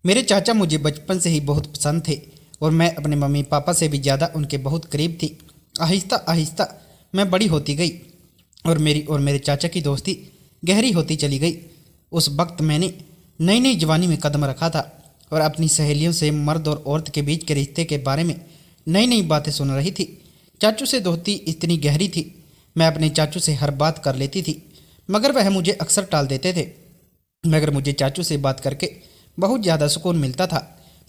मेरे चाचा मुझे बचपन से ही बहुत पसंद थे और मैं अपने मम्मी पापा से भी ज़्यादा उनके बहुत करीब थी। आहिस्ता आहिस्ता मैं बड़ी होती गई और मेरी और मेरे चाचा की दोस्ती गहरी होती चली गई। उस वक्त मैंने नई नई जवानी में कदम रखा था और अपनी सहेलियों से मर्द और औरत के बीच के रिश्ते के बारे में नई नई बातें सुन रही थी। चाचू से दोस्ती इतनी गहरी थी, मैं अपने चाचू से हर बात कर लेती थी, मगर वह मुझे अक्सर टाल देते थे। मगर मुझे चाचू से बात करके बहुत ज़्यादा सुकून मिलता था।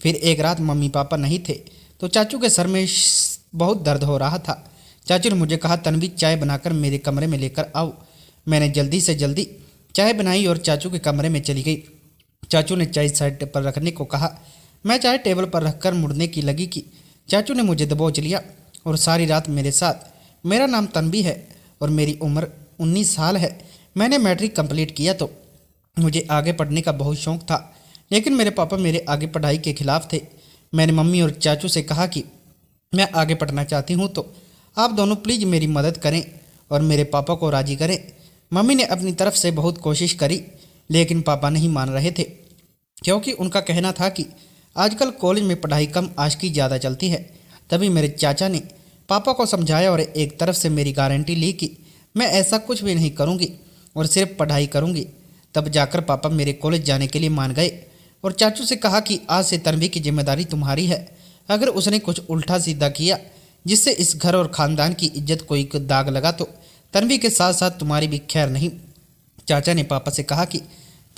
फिर एक रात मम्मी पापा नहीं थे तो चाचू के सर में बहुत दर्द हो रहा था। चाचू ने मुझे कहा, तन्वी चाय बनाकर मेरे कमरे में लेकर आओ। मैंने जल्दी से जल्दी चाय बनाई और चाचू के कमरे में चली गई। चाचू ने चाय साइड पर रखने को कहा। मैं चाय टेबल पर रखकर मुड़ने की लगी कि चाचू ने मुझे दबोच लिया और सारी रात मेरे साथ। मेरा नाम तन्वी है और मेरी उम्र 19 साल है। मैंने मैट्रिक कंप्लीट किया तो मुझे आगे पढ़ने का बहुत शौक था, लेकिन मेरे पापा मेरे आगे पढ़ाई के खिलाफ थे। मैंने मम्मी और चाचू से कहा कि मैं आगे पढ़ना चाहती हूँ तो आप दोनों प्लीज़ मेरी मदद करें और मेरे पापा को राज़ी करें। मम्मी ने अपनी तरफ से बहुत कोशिश करी, लेकिन पापा नहीं मान रहे थे, क्योंकि उनका कहना था कि आजकल कॉलेज में पढ़ाई कम आशिकी ज़्यादा चलती है। तभी मेरे चाचा ने पापा को समझाया और एक तरफ से मेरी गारंटी ली कि मैं ऐसा कुछ भी नहीं करूँगी और सिर्फ पढ़ाई करूँगी। तब जाकर पापा मेरे कॉलेज जाने के लिए मान गए और चाचू से कहा कि आज से तन्वी की जिम्मेदारी तुम्हारी है। अगर उसने कुछ उल्टा सीधा किया जिससे इस घर और ख़ानदान की इज्जत कोई दाग लगा तो तन्वी के साथ साथ तुम्हारी भी खैर नहीं। चाचा ने पापा से कहा कि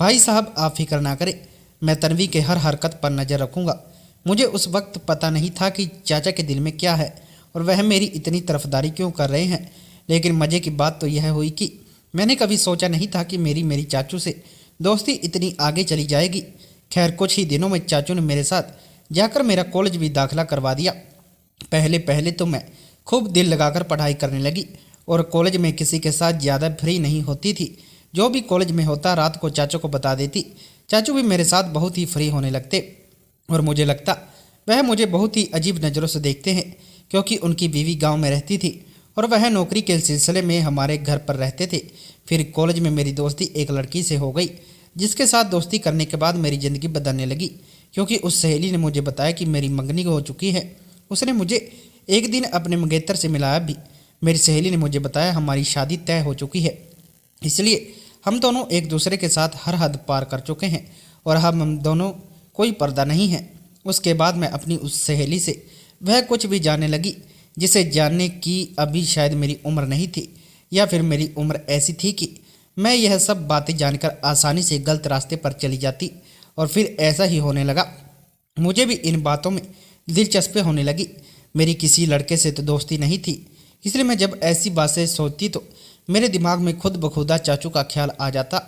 भाई साहब आप फिक्र ना करें, मैं तन्वी के हर हरकत पर नज़र रखूँगा। मुझे उस वक्त पता नहीं था कि चाचा के दिल में क्या है और वह मेरी इतनी तरफदारी क्यों कर रहे हैं, लेकिन मज़े की बात तो यह हुई कि मैंने कभी सोचा नहीं था कि मेरी चाचू से दोस्ती इतनी आगे चली जाएगी। खैर कुछ ही दिनों में चाचू ने मेरे साथ जाकर मेरा कॉलेज भी दाखिला करवा दिया। पहले पहले तो मैं खूब दिल लगाकर पढ़ाई करने लगी और कॉलेज में किसी के साथ ज़्यादा फ्री नहीं होती थी। जो भी कॉलेज में होता रात को चाचू को बता देती। चाचू भी मेरे साथ बहुत ही फ्री होने लगते और मुझे लगता वह मुझे बहुत ही अजीब नज़रों से देखते हैं, क्योंकि उनकी बीवी गाँव में रहती थी और वह नौकरी के सिलसिले में हमारे घर पर रहते थे। फिर कॉलेज में मेरी दोस्ती एक लड़की से हो गई, जिसके साथ दोस्ती करने के बाद मेरी ज़िंदगी बदलने लगी, क्योंकि उस सहेली ने मुझे बताया कि मेरी मंगनी हो चुकी है। उसने मुझे एक दिन अपने मंगेतर से मिलाया भी। मेरी सहेली ने मुझे बताया हमारी शादी तय हो चुकी है, इसलिए हम दोनों एक दूसरे के साथ हर हद पार कर चुके हैं और हम दोनों कोई पर्दा नहीं है। उसके बाद मैं अपनी उस सहेली से वह कुछ भी जानने लगी जिसे जानने की अभी शायद मेरी उम्र नहीं थी, या फिर मेरी उम्र ऐसी थी कि मैं यह सब बातें जानकर आसानी से गलत रास्ते पर चली जाती। और फिर ऐसा ही होने लगा, मुझे भी इन बातों में दिलचस्पी होने लगी। मेरी किसी लड़के से तो दोस्ती नहीं थी, इसलिए मैं जब ऐसी बातें सोचती तो मेरे दिमाग में खुद ब खुदा चाचू का ख्याल आ जाता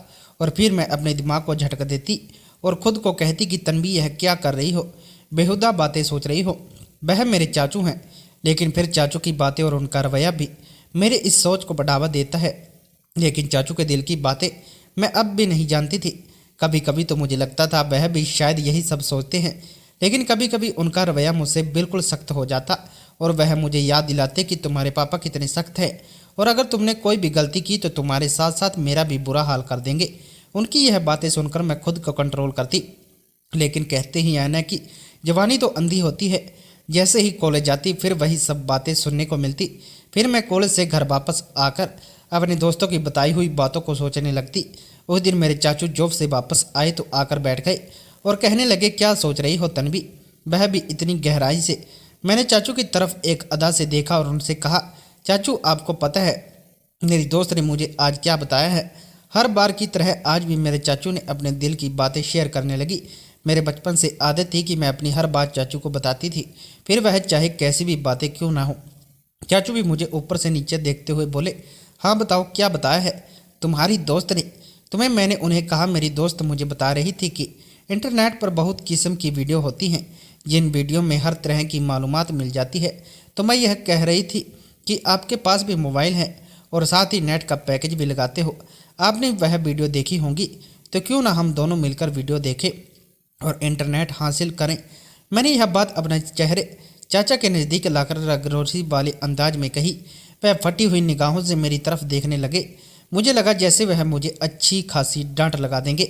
और फिर मैं अपने दिमाग को झटक देती और ख़ुद को कहती कि तन्वी यह क्या कर रही हो, बेहुदा बातें सोच रही हो। वह मेरे चाचू हैं, लेकिन फिर चाचू की बातें और उनका रवैया भी मेरे इस सोच को बढ़ावा देता है। लेकिन चाचू के दिल की बातें मैं अब भी नहीं जानती थी। कभी कभी तो मुझे लगता था वह भी शायद यही सब सोचते हैं, लेकिन कभी कभी उनका रवैया मुझसे बिल्कुल सख्त हो जाता और वह मुझे याद दिलाते कि तुम्हारे पापा कितने सख्त हैं और अगर तुमने कोई भी गलती की तो तुम्हारे साथ साथ मेरा भी बुरा हाल कर देंगे। उनकी यह बातें सुनकर मैं खुद को कंट्रोल करती, लेकिन कहते ही है ना कि जवानी तो अंधी होती है। जैसे ही कॉलेज जाती फिर वही सब बातें सुनने को मिलती। फिर मैं कॉलेज से घर वापस आकर अपने दोस्तों की बताई हुई बातों को सोचने लगती। उस दिन मेरे चाचू जॉब से वापस आए तो आकर बैठ गए और कहने लगे, क्या सोच रही हो तन्वी? वह भी इतनी गहराई से। मैंने चाचू की तरफ एक अदा से देखा और उनसे कहा, चाचू आपको पता है मेरी दोस्त ने मुझे आज क्या बताया है? हर बार की तरह आज भी मेरे चाचू ने अपने दिल की बातें शेयर करने लगी। मेरे बचपन से आदत थी कि मैं अपनी हर बात चाचू को बताती थी, फिर वह चाहे कैसी भी बातें क्यों ना हो। चाचू भी मुझे ऊपर से नीचे देखते हुए बोले, हाँ बताओ क्या बताया है तुम्हारी दोस्त ने तुम्हें? मैंने उन्हें कहा, मेरी दोस्त मुझे बता रही थी कि इंटरनेट पर बहुत किस्म की वीडियो होती हैं, जिन वीडियो में हर तरह की मालूमात मिल जाती है। तो मैं यह कह रही थी कि आपके पास भी मोबाइल है और साथ ही नेट का पैकेज भी लगाते हो, आपने वह वीडियो देखी होंगी, तो क्यों ना हम दोनों मिलकर वीडियो देखें और इंटरनेट हासिल करें। मैंने यह बात अपने चेहरे चाचा के नज़दीक लाकर रगरोसी वाले अंदाज में कही। वह फटी हुई निगाहों से मेरी तरफ देखने लगे। मुझे लगा जैसे वह मुझे अच्छी खासी डांट लगा देंगे,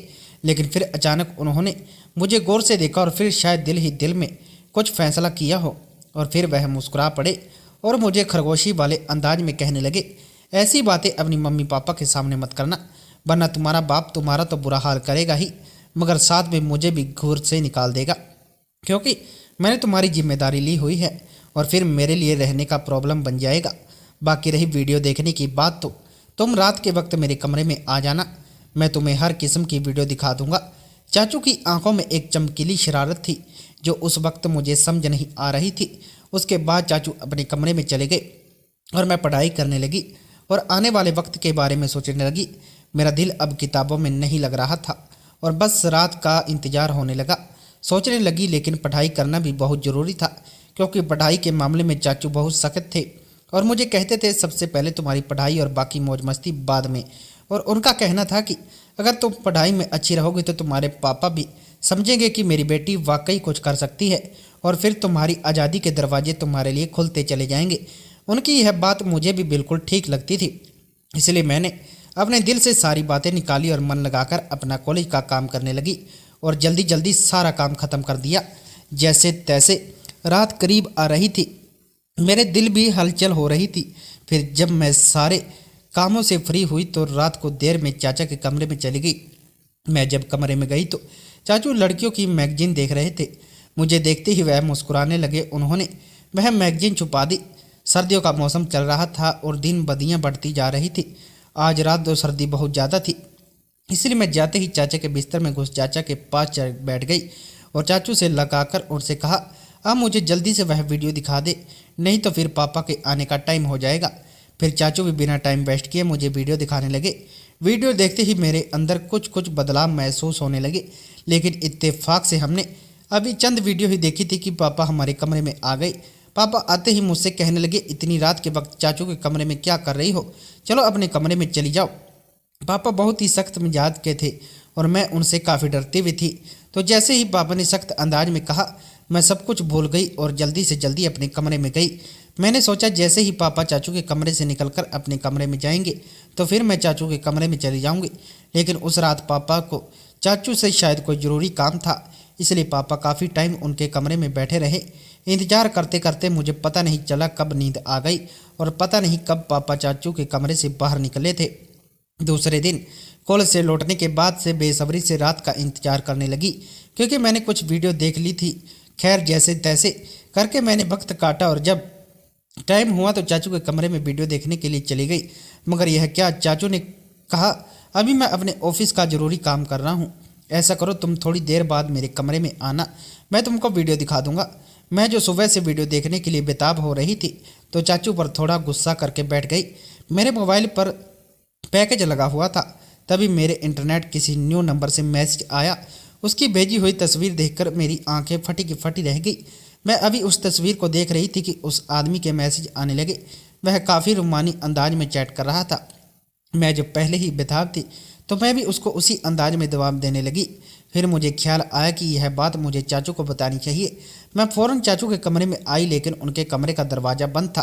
लेकिन फिर अचानक उन्होंने मुझे गौर से देखा और फिर शायद दिल ही दिल में कुछ फैसला किया हो और फिर वह मुस्कुरा पड़े और मुझे खरगोशी वाले अंदाज में कहने लगे, ऐसी बातें अपनी मम्मी पापा के सामने मत करना, वरना तुम्हारा बाप तुम्हारा तो बुरा हाल करेगा ही, मगर साथ में मुझे भी घूर से निकाल देगा, क्योंकि मैंने तुम्हारी जिम्मेदारी ली हुई है और फिर मेरे लिए रहने का प्रॉब्लम बन जाएगा। बाकी रही वीडियो देखने की बात, तो तुम रात के वक्त मेरे कमरे में आ जाना, मैं तुम्हें हर किस्म की वीडियो दिखा दूंगा। चाचू की आंखों में एक चमकीली शरारत थी जो उस वक्त मुझे समझ नहीं आ रही थी। उसके बाद चाचू अपने कमरे में चले गए और मैं पढ़ाई करने लगी और आने वाले वक्त के बारे में सोचने लगी। मेरा दिल अब किताबों में नहीं लग रहा था और बस रात का इंतजार होने लगा। सोचने लगी लेकिन पढ़ाई करना भी बहुत ज़रूरी था, क्योंकि पढ़ाई के मामले में चाचू बहुत सख्त थे और मुझे कहते थे सबसे पहले तुम्हारी पढ़ाई और बाकी मौज मस्ती बाद में। और उनका कहना था कि अगर तुम पढ़ाई में अच्छी रहोगी तो तुम्हारे पापा भी समझेंगे कि मेरी बेटी वाकई कुछ कर सकती है और फिर तुम्हारी आज़ादी के दरवाजे तुम्हारे लिए खुलते चले जाएंगे। उनकी यह बात मुझे भी बिल्कुल ठीक लगती थी, इसलिए मैंने अपने दिल से सारी बातें निकाली और मन लगाकर अपना कॉलेज का काम करने लगी और जल्दी जल्दी सारा काम ख़त्म कर दिया। जैसे तैसे रात करीब आ रही थी, मेरे दिल भी हलचल हो रही थी। फिर जब मैं सारे कामों से फ्री हुई तो रात को देर में चाचा के कमरे में चली गई। मैं जब कमरे में गई तो चाचू लड़कियों की मैगजीन देख रहे थे। मुझे देखते ही वह मुस्कुराने लगे। उन्होंने वह मैगजीन छुपा दी। सर्दियों का मौसम चल रहा था और दिन बदियां बढ़ती जा रही थी। आज रात दो सर्दी बहुत ज़्यादा थी, इसलिए मैं जाते ही चाचा के बिस्तर में घुस चाचा के पास बैठ गई और चाचू से लगाकर उनसे कहा, अब मुझे जल्दी से वह वीडियो दिखा दे, नहीं तो फिर पापा के आने का टाइम हो जाएगा। फिर चाचू भी बिना टाइम वेस्ट किए मुझे वीडियो दिखाने लगे। वीडियो देखते ही मेरे अंदर कुछ बदलाव महसूस होने लगे, लेकिन इत्तेफाक से हमने अभी चंद वीडियो ही देखी थी कि पापा हमारे कमरे में आ गए। पापा आते ही मुझसे कहने लगे, इतनी रात के वक्त चाचू के कमरे में क्या कर रही हो, चलो अपने कमरे में चली जाओ। पापा बहुत ही सख्त मिजाज के थे और मैं उनसे काफ़ी डरती हुई थी। तो जैसे ही पापा ने सख्त अंदाज में कहा, मैं सब कुछ भूल गई और जल्दी से जल्दी अपने कमरे में गई। मैंने सोचा जैसे ही पापा चाचू के कमरे से निकलकर अपने कमरे में जाएंगे तो फिर मैं चाचू के कमरे में चली जाऊंगी। लेकिन उस रात पापा को चाचू से शायद कोई ज़रूरी काम था, इसलिए पापा काफ़ी टाइम उनके कमरे में बैठे रहे। इंतजार करते करते मुझे पता नहीं चला कब नींद आ गई और पता नहीं कब पापा चाचू के कमरे से बाहर निकले थे। दूसरे दिन कॉलेज से लौटने के बाद से बेसब्री से रात का इंतजार करने लगी, क्योंकि मैंने कुछ वीडियो देख ली थी। खैर जैसे तैसे करके मैंने वक्त काटा और जब टाइम हुआ तो चाचू के कमरे में वीडियो देखने के लिए चली गई। मगर यह क्या, चाचू ने कहा, अभी मैं अपने ऑफिस का ज़रूरी काम कर रहा हूँ, ऐसा करो तुम थोड़ी देर बाद मेरे कमरे में आना, मैं तुमको वीडियो दिखा दूंगा। मैं जो सुबह से वीडियो देखने के लिए बेताब हो रही थी तो चाचू पर थोड़ा गुस्सा करके बैठ गई। मेरे मोबाइल पर पैकेज लगा हुआ था, तभी मेरे इंटरनेट किसी न्यू नंबर से मैसेज आया। उसकी भेजी हुई तस्वीर देखकर मेरी आंखें फटी की फटी रह गई। मैं अभी उस तस्वीर को देख रही थी कि उस आदमी के मैसेज आने लगे। वह काफ़ी रूमानी अंदाज में चैट कर रहा था। मैं जब पहले ही बेताब थी तो मैं भी उसको उसी अंदाज में जवाब देने लगी। फिर मुझे ख्याल आया कि यह बात मुझे चाचू को बतानी चाहिए। मैं फ़ौरन चाचू के कमरे में आई, लेकिन उनके कमरे का दरवाज़ा बंद था।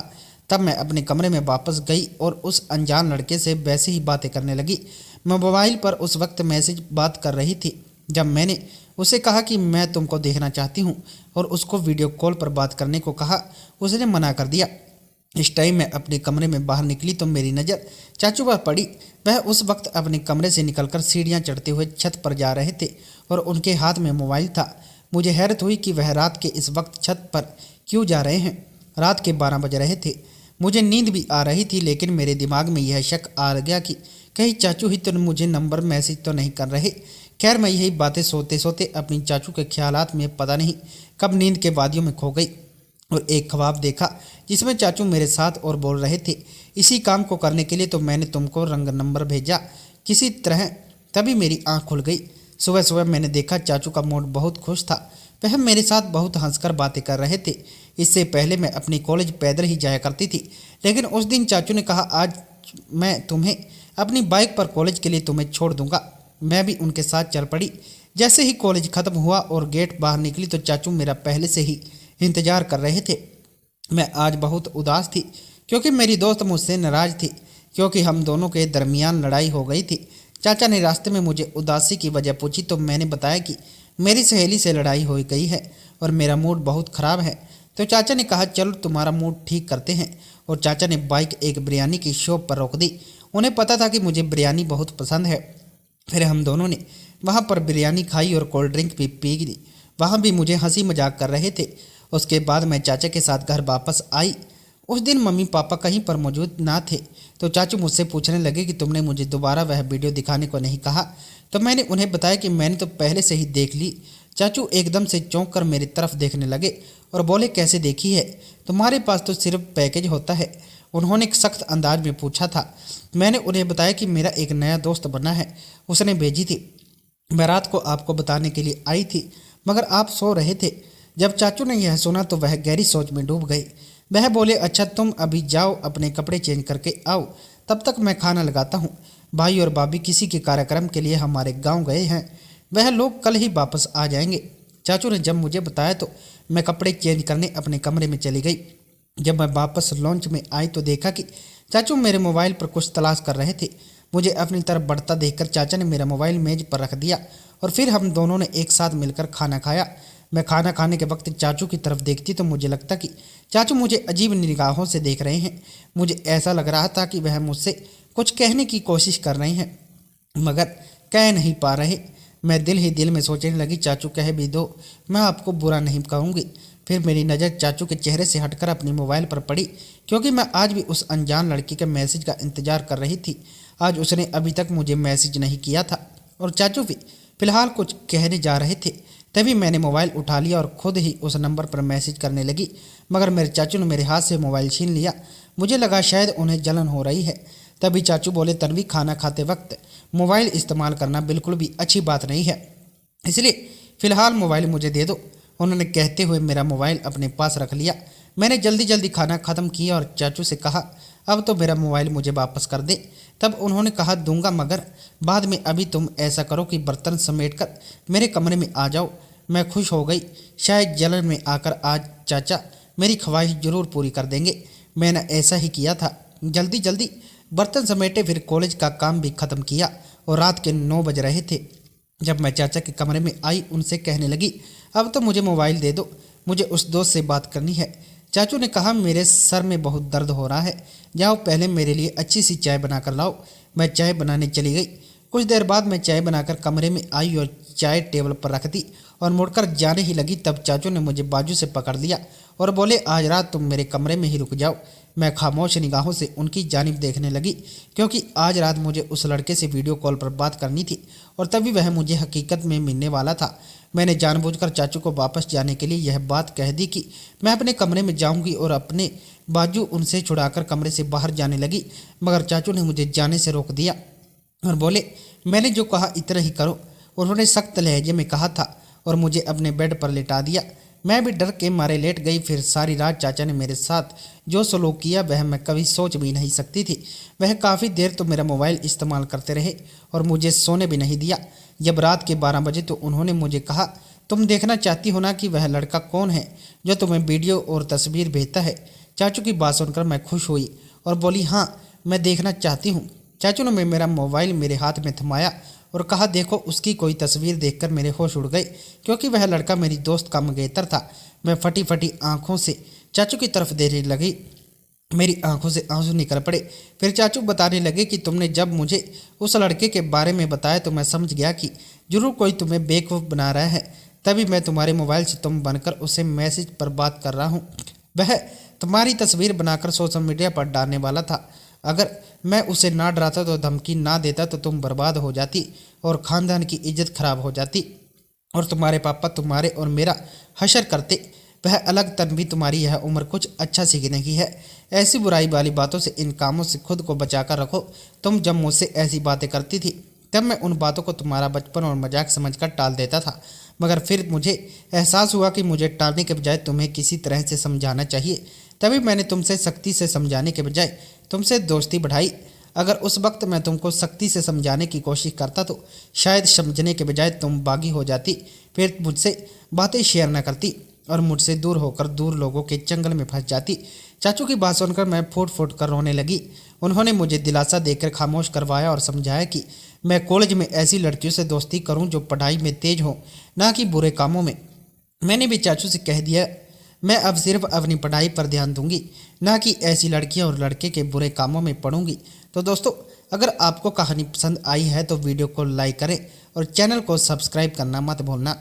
तब मैं अपने कमरे में वापस गई और उस अनजान लड़के से वैसे ही बातें करने लगी। मैं मोबाइल पर उस वक्त मैसेज बात कर रही थी जब मैंने उसे कहा कि मैं तुमको देखना चाहती हूँ और उसको वीडियो कॉल पर बात करने को कहा। उसने मना कर दिया। इस टाइम मैं अपने कमरे में बाहर निकली तो मेरी नज़र चाचू पर पड़ी। वह उस वक्त अपने कमरे से निकलकर सीढ़ियाँ चढ़ते हुए छत पर जा रहे थे और उनके हाथ में मोबाइल था। मुझे हैरत हुई कि वह रात के इस वक्त छत पर क्यों जा रहे हैं। रात के 12 बज रहे थे। मुझे नींद भी आ रही थी, लेकिन मेरे दिमाग में यह शक आ गया कि कहीं चाचू ही तो मुझे नंबर मैसेज तो नहीं कर रहे। खैर मैं यही बातें सोते सोते अपनी चाचू के ख्यालात में पता नहीं कब नींद के वादियों में खो गई और एक ख्वाब देखा जिसमें चाचू मेरे साथ और बोल रहे थे, इसी काम को करने के लिए तो मैंने तुमको रंग नंबर भेजा किसी तरह। तभी मेरी आंख खुल गई। सुबह सुबह मैंने देखा चाचू का मूड बहुत खुश था। वह मेरे साथ बहुत हंसकर बातें कर रहे थे। इससे पहले मैं अपनी कॉलेज पैदल ही जाया करती थी, लेकिन उस दिन चाचू ने कहा, आज मैं तुम्हें अपनी बाइक पर कॉलेज के लिए तुम्हें छोड़ दूंगा। मैं भी उनके साथ चल पड़ी। जैसे ही कॉलेज ख़त्म हुआ और गेट बाहर निकली तो चाचू मेरा पहले से ही इंतज़ार कर रहे थे। मैं आज बहुत उदास थी क्योंकि मेरी दोस्त मुझसे नाराज़ थी, क्योंकि हम दोनों के दरमियान लड़ाई हो गई थी। चाचा ने रास्ते में मुझे उदासी की वजह पूछी तो मैंने बताया कि मेरी सहेली से लड़ाई हो गई है और मेरा मूड बहुत ख़राब है। तो चाचा ने कहा चलो तुम्हारा मूड ठीक करते हैं, और चाचा ने बाइक एक बिरयानी की शॉप पर रोक दी। उन्हें पता था कि मुझे बिरयानी बहुत पसंद है। फिर हम दोनों ने वहाँ पर बिरयानी खाई और कोल्ड ड्रिंक भी पी ली। वहाँ भी मुझे हंसी मजाक कर रहे थे। उसके बाद मैं चाचा के साथ घर वापस आई। उस दिन मम्मी पापा कहीं पर मौजूद ना थे, तो चाचू मुझसे पूछने लगे कि तुमने मुझे दोबारा वह वीडियो दिखाने को नहीं कहा। तो मैंने उन्हें बताया कि मैंने तो पहले से ही देख ली। चाचू एकदम से चौंक कर मेरी तरफ देखने लगे और बोले कैसे देखी है, तुम्हारे पास तो सिर्फ पैकेज होता है। उन्होंने सख्त अंदाज में पूछा था। मैंने उन्हें बताया कि मेरा एक नया दोस्त बना है, उसने भेजी थी। मैं रात को आपको बताने के लिए आई थी मगर आप सो रहे थे। जब चाचू ने यह सुना तो वह गहरी सोच में डूब गए। वह बोले अच्छा तुम अभी जाओ, अपने कपड़े चेंज करके आओ, तब तक मैं खाना लगाता हूँ। भाई और भाभी किसी के कार्यक्रम के लिए हमारे गांव गए हैं, वह लोग कल ही वापस आ जाएंगे। चाचू ने जब मुझे बताया तो मैं कपड़े चेंज करने अपने कमरे में चली गई। जब मैं वापस लॉन्च में आई तो देखा कि चाचू मेरे मोबाइल पर कुछ तलाश कर रहे थे। मुझे अपनी तरफ बढ़ता देखकर चाचा ने मेरा मोबाइल मेज पर रख दिया और फिर हम दोनों ने एक साथ मिलकर खाना खाया। मैं खाना खाने के वक्त चाचू की तरफ देखती तो मुझे लगता कि चाचू मुझे अजीब निगाहों से देख रहे हैं। मुझे ऐसा लग रहा था कि वह मुझसे कुछ कहने की कोशिश कर रहे हैं मगर कह नहीं पा रहे। मैं दिल ही दिल में सोचने लगी चाचू कह भी दो, मैं आपको बुरा नहीं कहूँगी। फिर मेरी नज़र चाचू के चेहरे से हटकर अपनी मोबाइल पर पड़ी, क्योंकि मैं आज भी उस अनजान लड़की के मैसेज का इंतजार कर रही थी। आज उसने अभी तक मुझे मैसेज नहीं किया था और चाचू भी फिलहाल कुछ कहने जा रहे थे। तभी मैंने मोबाइल उठा लिया और खुद ही उस नंबर पर मैसेज करने लगी, मगर मेरे चाचू ने मेरे हाथ से मोबाइल छीन लिया। मुझे लगा शायद उन्हें जलन हो रही है। तभी चाचू बोले तन्वी खाना खाते वक्त मोबाइल इस्तेमाल करना बिल्कुल भी अच्छी बात नहीं है, इसलिए फ़िलहाल मोबाइल मुझे दे दो। उन्होंने कहते हुए मेरा मोबाइल अपने पास रख लिया। मैंने जल्दी जल्दी खाना ख़त्म किया और चाचू से कहा अब तो मेरा मोबाइल मुझे वापस कर दे। तब उन्होंने कहा दूंगा मगर बाद में, अभी तुम ऐसा करो कि बर्तन समेटकर मेरे कमरे में आ जाओ। मैं खुश हो गई, शायद जलन में आकर आज चाचा मेरी ख्वाहिश जरूर पूरी कर देंगे। मैंने ऐसा ही किया था। जल्दी जल्दी बर्तन समेटे, फिर कॉलेज का काम भी ख़त्म किया और रात के 9 बज रहे थे। जब मैं चाचा के कमरे में आई उनसे कहने लगी अब तो मुझे मोबाइल दे दो, मुझे उस दोस्त से बात करनी है। चाचू ने कहा मेरे सर में बहुत दर्द हो रहा है, जाओ पहले मेरे लिए अच्छी सी चाय बना कर लाओ। मैं चाय बनाने चली गई। कुछ देर बाद मैं चाय बनाकर कमरे में आई और चाय टेबल पर रख दी और मुड़कर जाने ही लगी तब चाचू ने मुझे बाजू से पकड़ लिया और बोले आज रात तुम मेरे कमरे में ही रुक जाओ। मैं खामोश निगाहों से उनकी जानिब देखने लगी, क्योंकि आज रात मुझे उस लड़के से वीडियो कॉल पर बात करनी थी और तभी वह मुझे हकीकत में मिलने वाला था। मैंने जानबूझकर चाचू को वापस जाने के लिए यह बात कह दी कि मैं अपने कमरे में जाऊंगी और अपने बाजू उनसे छुड़ाकर कमरे से बाहर जाने लगी, मगर चाचू ने मुझे जाने से रोक दिया और बोले मैंने जो कहा इतना ही करो। उन्होंने सख्त लहजे में कहा था और मुझे अपने बेड पर लिटा दिया। मैं भी डर के मारे लेट गई। फिर सारी रात चाचा ने मेरे साथ जो सलूक किया वह मैं कभी सोच भी नहीं सकती थी। वह काफ़ी देर तो मेरा मोबाइल इस्तेमाल करते रहे और मुझे सोने भी नहीं दिया। जब रात के 12 बजे तो उन्होंने मुझे कहा तुम देखना चाहती हो ना कि वह लड़का कौन है जो तुम्हें वीडियो और तस्वीर भेजता है। चाचू की बात सुनकर मैं खुश हुई और बोली हाँ मैं देखना चाहती हूँ। चाचू ने मेरा मोबाइल मेरे हाथ में थमाया और कहा देखो। उसकी कोई तस्वीर देखकर मेरे होश उड़ गए, क्योंकि वह लड़का मेरी दोस्त का मंगेतर था। मैं फटी फटी आंखों से चाचू की तरफ देखने लगी। मेरी आंखों से आंसू निकल पड़े। फिर चाचू बताने लगे कि तुमने जब मुझे उस लड़के के बारे में बताया तो मैं समझ गया कि जरूर कोई तुम्हें बेवकूफ़ बना रहा है। तभी मैं तुम्हारे मोबाइल से तुम बनकर उसे मैसेज पर बात कर रहा हूँ। वह तुम्हारी तस्वीर बनाकर सोशल मीडिया पर डालने वाला था। अगर मैं उसे ना डराता तो धमकी ना देता तो तुम बर्बाद हो जाती और ख़ानदान की इज्जत खराब हो जाती और तुम्हारे पापा तुम्हारे और मेरा हशर करते। वह अलग तन्वी तुम्हारी यह उम्र कुछ अच्छा सीखने की है। ऐसी बुराई वाली बातों से, इन कामों से खुद को बचाकर रखो। तुम जब मुझसे ऐसी बातें करती थी तब मैं उन बातों को तुम्हारा बचपन और मजाक समझकर टाल देता था, मगर फिर मुझे एहसास हुआ कि मुझे टालने के बजाय तुम्हें किसी तरह से समझाना चाहिए। तभी मैंने तुमसे सख्ती से समझाने के बजाय तुमसे दोस्ती बढ़ाई। अगर उस वक्त मैं तुमको सख्ती से समझाने की कोशिश करता तो शायद समझने के बजाय तुम बागी हो जाती, फिर मुझसे बातें शेयर न करती और मुझसे दूर होकर दूर लोगों के जंगल में फंस जाती। चाचू की बात सुनकर मैं फूट फूट कर रोने लगी। उन्होंने मुझे दिलासा देकर खामोश करवाया और समझाया कि मैं कॉलेज में ऐसी लड़कियों से दोस्ती करूं जो पढ़ाई में तेज हो, ना कि बुरे कामों में। मैंने भी चाचू से कह दिया मैं अब सिर्फ अपनी पढ़ाई पर ध्यान दूंगी, ना कि ऐसी लड़कियां और लड़के के बुरे कामों में पड़ूंगी। तो दोस्तों, अगर आपको कहानी पसंद आई है तो वीडियो को लाइक करें और चैनल को सब्सक्राइब करना मत भूलना।